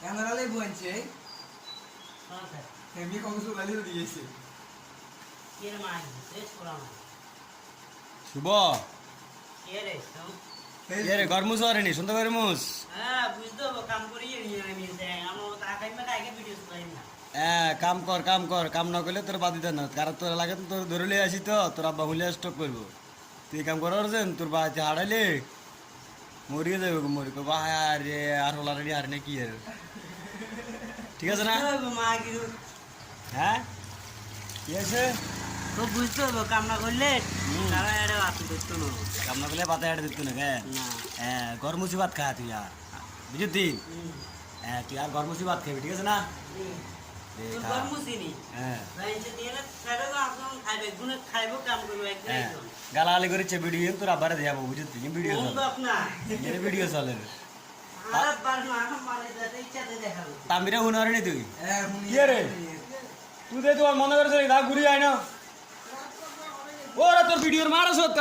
ক্যামেরালে বলছে এমনি কংস গালি দিয়েছে শুভ কে রে গরমুস আরেনি শুনতে গরমুস কাম কর কাম না করলে তোর বাদ দিতে না কারণ তোর লাগে তোর ধরলে আসি তো তোর আব্বা হুলে স্টক করবো তুই কাম করার যেন তোর বাড়িতে হারাইলে মরিয়ে যাবে মরি কো রে আর হলার আর নাকি আর ঠিক আছে না হ্যাঁ ঠিক আছে তো বুঝতে হবে কাম না করলে তারা এটা বাতি করতো না কাম না করলে পাতা এটা দিত না হ্যাঁ গরমুসি ভাত খা তুই আর বুঝলি হ্যাঁ তুই আর গরমুসি ভাত খাবি ঠিক আছে না গালাগালি করেছে ভিডিও তোর আবার দেখাবো বুঝলি ভিডিও ভিডিও চলে তামিরা হুনার নি তুই কি রে তুই দে তোমার মনে করেছে ঘুরি আয় না ওরা তোর ভিডিওর মারা সত্য